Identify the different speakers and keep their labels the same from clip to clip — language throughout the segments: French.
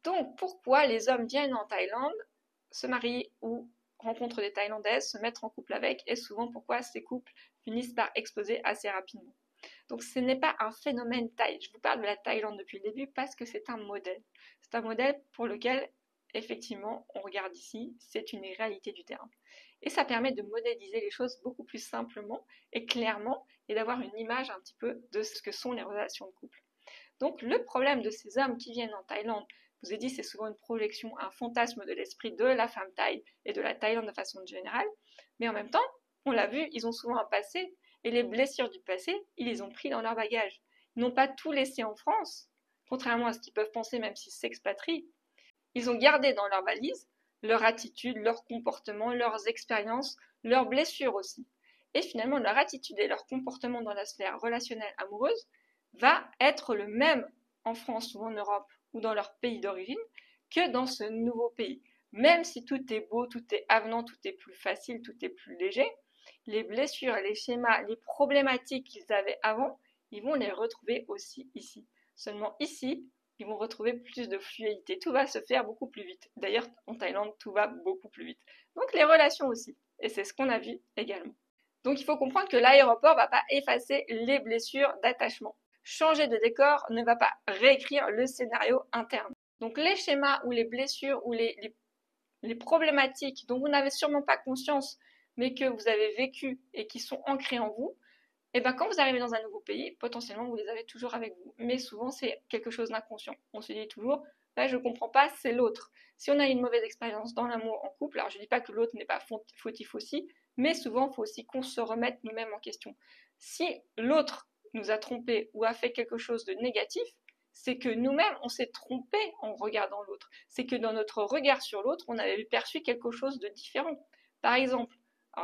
Speaker 1: Donc, pourquoi les hommes viennent en Thaïlande, se marient ou rencontrent des Thaïlandaises, se mettre en couple avec, et souvent pourquoi ces couples finissent par exploser assez rapidement. Donc ce n'est pas un phénomène thaï. Je vous parle de la Thaïlande depuis le début parce que c'est un modèle. C'est un modèle pour lequel, effectivement, on regarde ici, c'est une réalité du terrain. Et ça permet de modéliser les choses beaucoup plus simplement et clairement et d'avoir une image un petit peu de ce que sont les relations de couple. Donc le problème de ces hommes qui viennent en Thaïlande, je vous ai dit, c'est souvent une projection, un fantasme de l'esprit de la femme thaï et de la Thaïlande de façon générale, mais en même temps, on l'a vu, ils ont souvent un passé, et les blessures du passé, ils les ont pris dans leur bagage. Ils n'ont pas tout laissé en France, contrairement à ce qu'ils peuvent penser même s'ils s'expatrient. Ils ont gardé dans leur valise leur attitude, leur comportement, leurs expériences, leurs blessures aussi. Et finalement, leur attitude et leur comportement dans la sphère relationnelle amoureuse va être le même en France ou en Europe ou dans leur pays d'origine que dans ce nouveau pays. Même si tout est beau, tout est avenant, tout est plus facile, tout est plus léger, les blessures, les schémas, les problématiques qu'ils avaient avant, ils vont les retrouver aussi ici. Seulement ici, ils vont retrouver plus de fluidité. Tout va se faire beaucoup plus vite. D'ailleurs, en Thaïlande, tout va beaucoup plus vite. Donc les relations aussi. Et c'est ce qu'on a vu également. Donc il faut comprendre que l'aéroport ne va pas effacer les blessures d'attachement. Changer de décor ne va pas réécrire le scénario interne. Donc les schémas ou les blessures ou les problématiques dont vous n'avez sûrement pas conscience, mais que vous avez vécues et qui sont ancrées en vous, et bien quand vous arrivez dans un nouveau pays, potentiellement vous les avez toujours avec vous. Mais souvent c'est quelque chose d'inconscient. On se dit toujours, là je comprends pas, c'est l'autre. Si on a une mauvaise expérience dans l'amour en couple, alors je dis pas que l'autre n'est pas fautif aussi, mais souvent il faut aussi qu'on se remette nous-mêmes en question. Si l'autre nous a trompés ou a fait quelque chose de négatif, c'est que nous-mêmes, on s'est trompé en regardant l'autre. C'est que dans notre regard sur l'autre, on avait perçu quelque chose de différent. Par exemple,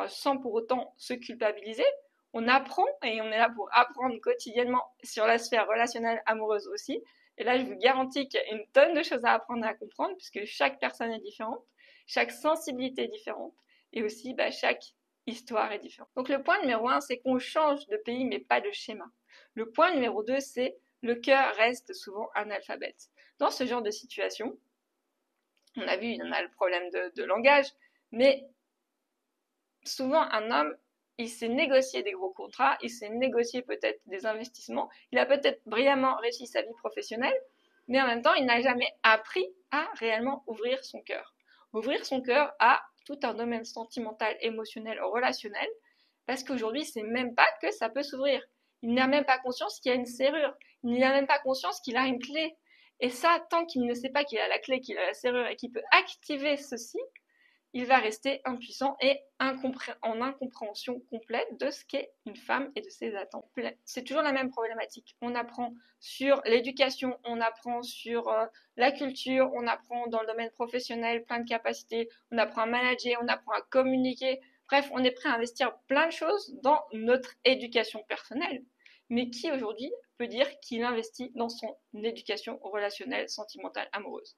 Speaker 1: sans pour autant se culpabiliser, on apprend, et on est là pour apprendre quotidiennement sur la sphère relationnelle amoureuse aussi. Et là, je vous garantis qu'il y a une tonne de choses à apprendre et à comprendre, puisque chaque personne est différente, chaque sensibilité est différente, et aussi chaque histoire est différente. Donc le point numéro 1, c'est qu'on change de pays, mais pas de schéma. Le point numéro 2, c'est le cœur reste souvent analphabète. Dans ce genre de situation, on a vu, il y en a le problème de langage, mais souvent un homme, il s'est négocié des gros contrats, il s'est négocié peut-être des investissements, il a peut-être brillamment réussi sa vie professionnelle, mais en même temps, il n'a jamais appris à réellement ouvrir son cœur. Ouvrir son cœur à tout un domaine sentimental, émotionnel, relationnel, parce qu'aujourd'hui, c'est même pas que ça peut s'ouvrir. Il n'a même pas conscience qu'il y a une serrure. Il n'a même pas conscience qu'il a une clé. Et ça, tant qu'il ne sait pas qu'il a la clé, qu'il a la serrure et qu'il peut activer ceci, il va rester impuissant et en incompréhension complète de ce qu'est une femme et de ses attentes. C'est toujours la même problématique. On apprend sur l'éducation, on apprend sur la culture, on apprend dans le domaine professionnel plein de capacités, on apprend à manager, on apprend à communiquer. Bref, on est prêt à investir plein de choses dans notre éducation personnelle. Mais qui aujourd'hui peut dire qu'il investit dans son éducation relationnelle, sentimentale, amoureuse?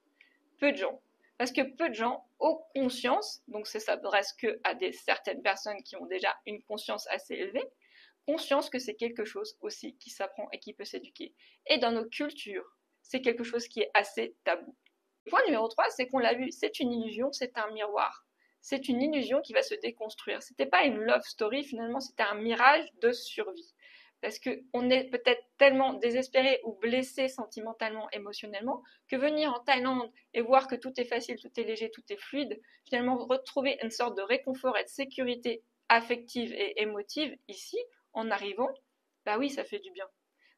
Speaker 1: Peu de gens. Parce que peu de gens ont conscience, donc ça s'adresse que à certaines personnes qui ont déjà une conscience assez élevée, conscience que c'est quelque chose aussi qui s'apprend et qui peut s'éduquer. Et dans nos cultures, c'est quelque chose qui est assez tabou. Le point numéro 3, c'est qu'on l'a vu, c'est une illusion, c'est un miroir. C'est une illusion qui va se déconstruire. C'était pas une love story, finalement, c'était un mirage de survie. Parce qu'on est peut-être tellement désespéré ou blessé sentimentalement, émotionnellement, que venir en Thaïlande et voir que tout est facile, tout est léger, tout est fluide, finalement retrouver une sorte de réconfort et de sécurité affective et émotive ici, en arrivant, bah oui, ça fait du bien.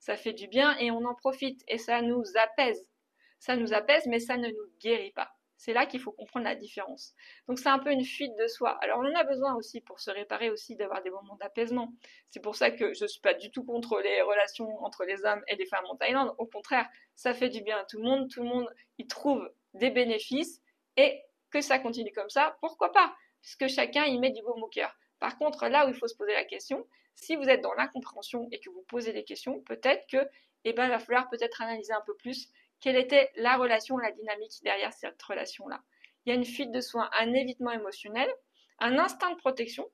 Speaker 1: Ça fait du bien et on en profite et ça nous apaise. Ça nous apaise, mais ça ne nous guérit pas. C'est là qu'il faut comprendre la différence. Donc c'est un peu une fuite de soi. Alors on en a besoin aussi pour se réparer aussi, d'avoir des moments d'apaisement. C'est pour ça que je ne suis pas du tout contre les relations entre les hommes et les femmes en Thaïlande. Au contraire, ça fait du bien à tout le monde y trouve des bénéfices et que ça continue comme ça, pourquoi pas? Puisque chacun y met du baume au cœur. Par contre, là où il faut se poser la question, si vous êtes dans l'incompréhension et que vous posez des questions, peut-être que il va falloir peut-être analyser un peu plus quelle était la relation, la dynamique derrière cette relation-là. Il y a une fuite de soi, un évitement émotionnel, un instinct de protection,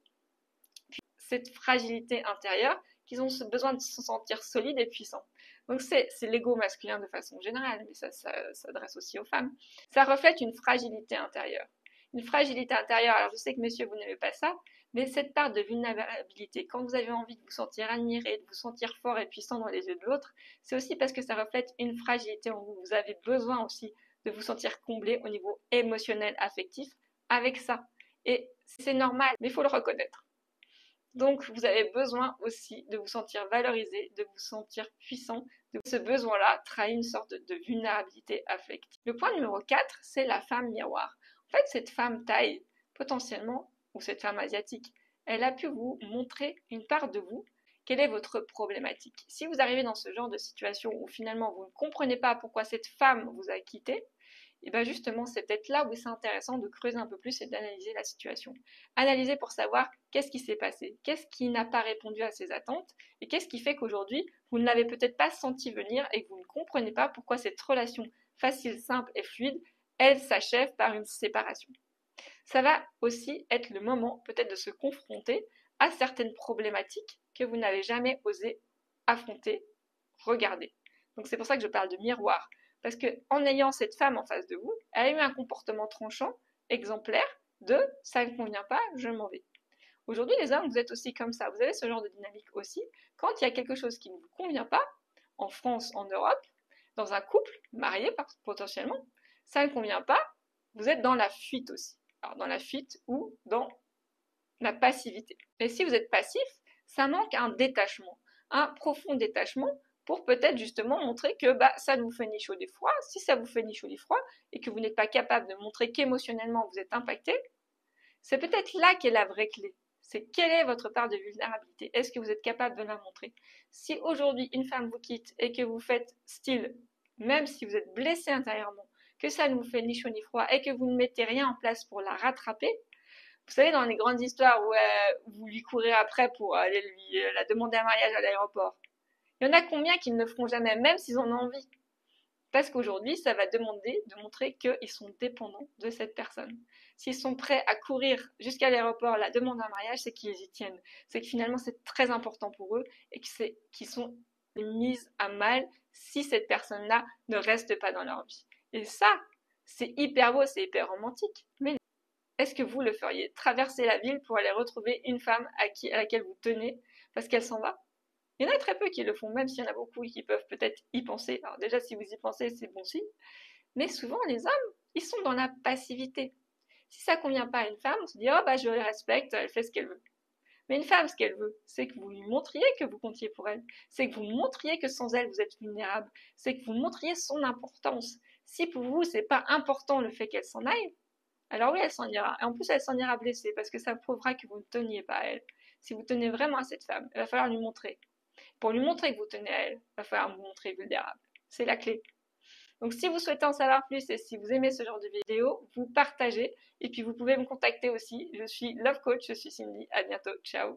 Speaker 1: puis cette fragilité intérieure qu'ils ont besoin de se sentir solides et puissants. Donc c'est l'ego masculin de façon générale, mais ça s'adresse aussi aux femmes. Ça reflète une fragilité intérieure. Une fragilité intérieure, alors je sais que messieurs, vous n'aimez pas ça, mais cette part de vulnérabilité, quand vous avez envie de vous sentir admiré, de vous sentir fort et puissant dans les yeux de l'autre, c'est aussi parce que ça reflète une fragilité en vous. Vous avez besoin aussi de vous sentir comblé au niveau émotionnel, affectif, avec ça. Et c'est normal, mais il faut le reconnaître. Donc, vous avez besoin aussi de vous sentir valorisé, de vous sentir puissant. Ce besoin-là trahit une sorte de vulnérabilité affective. Le point numéro 4, c'est la femme miroir. En fait, cette femme taille, potentiellement, ou cette femme asiatique, elle a pu vous montrer une part de vous. Quelle est votre problématique? Si vous arrivez dans ce genre de situation où finalement vous ne comprenez pas pourquoi cette femme vous a quitté, et bien justement, c'est peut-être là où c'est intéressant de creuser un peu plus et d'analyser la situation. Analyser pour savoir qu'est-ce qui s'est passé, qu'est-ce qui n'a pas répondu à ses attentes, et qu'est-ce qui fait qu'aujourd'hui, vous ne l'avez peut-être pas senti venir et que vous ne comprenez pas pourquoi cette relation facile, simple et fluide, elle s'achève par une séparation. Ça va aussi être le moment peut-être de se confronter à certaines problématiques que vous n'avez jamais osé affronter, regarder. Donc c'est pour ça que je parle de miroir. Parce qu'en ayant cette femme en face de vous, elle a eu un comportement tranchant, exemplaire, de ça ne convient pas, je m'en vais. Aujourd'hui, les hommes, vous êtes aussi comme ça. Vous avez ce genre de dynamique aussi. Quand il y a quelque chose qui ne vous convient pas, en France, en Europe, dans un couple, marié potentiellement, ça ne convient pas, vous êtes dans la fuite aussi. Alors dans la fuite ou dans la passivité. Et si vous êtes passif, ça manque un détachement, un profond détachement pour peut-être justement montrer que ça ne vous fait ni chaud ni froid. Si ça vous fait ni chaud ni froid et que vous n'êtes pas capable de montrer qu'émotionnellement vous êtes impacté, c'est peut-être là qu'est la vraie clé. C'est quelle est votre part de vulnérabilité? Est-ce que vous êtes capable de la montrer? Si aujourd'hui une femme vous quitte et que vous faites style, même si vous êtes blessé intérieurement, que ça ne vous fait ni chaud ni froid et que vous ne mettez rien en place pour la rattraper, vous savez, dans les grandes histoires où vous lui courez après pour aller lui la demander un mariage à l'aéroport, il y en a combien qui ne le feront jamais, même s'ils en ont envie? Parce qu'aujourd'hui, ça va demander de montrer qu'ils sont dépendants de cette personne. S'ils sont prêts à courir jusqu'à l'aéroport, la demande d'un mariage, c'est qu'ils y tiennent. C'est que finalement, c'est très important pour eux et qu'ils sont mis à mal si cette personne-là ne reste pas dans leur vie. Et ça, c'est hyper beau, c'est hyper romantique. Mais est-ce que vous le feriez? Traverser la ville pour aller retrouver une femme à laquelle vous tenez parce qu'elle s'en va? Il y en a très peu qui le font, même s'il y en a beaucoup qui peuvent peut-être y penser. Alors déjà, si vous y pensez, c'est bon signe. Mais souvent, les hommes, ils sont dans la passivité. Si ça convient pas à une femme, on se dit, oh je la respecte, elle fait ce qu'elle veut. Mais une femme, ce qu'elle veut, c'est que vous lui montriez que vous comptiez pour elle. C'est que vous montriez que sans elle, vous êtes vulnérable. C'est que vous montriez son importance. Si pour vous, c'est pas important le fait qu'elle s'en aille, alors oui, elle s'en ira. Et en plus, elle s'en ira blessée parce que ça prouvera que vous ne teniez pas à elle. Si vous tenez vraiment à cette femme, il va falloir lui montrer. Pour lui montrer que vous tenez à elle, il va falloir vous montrer vulnérable. C'est la clé. Donc si vous souhaitez en savoir plus et si vous aimez ce genre de vidéo, vous partagez et puis vous pouvez me contacter aussi. Je suis Love Coach, je suis Cindy. À bientôt. Ciao.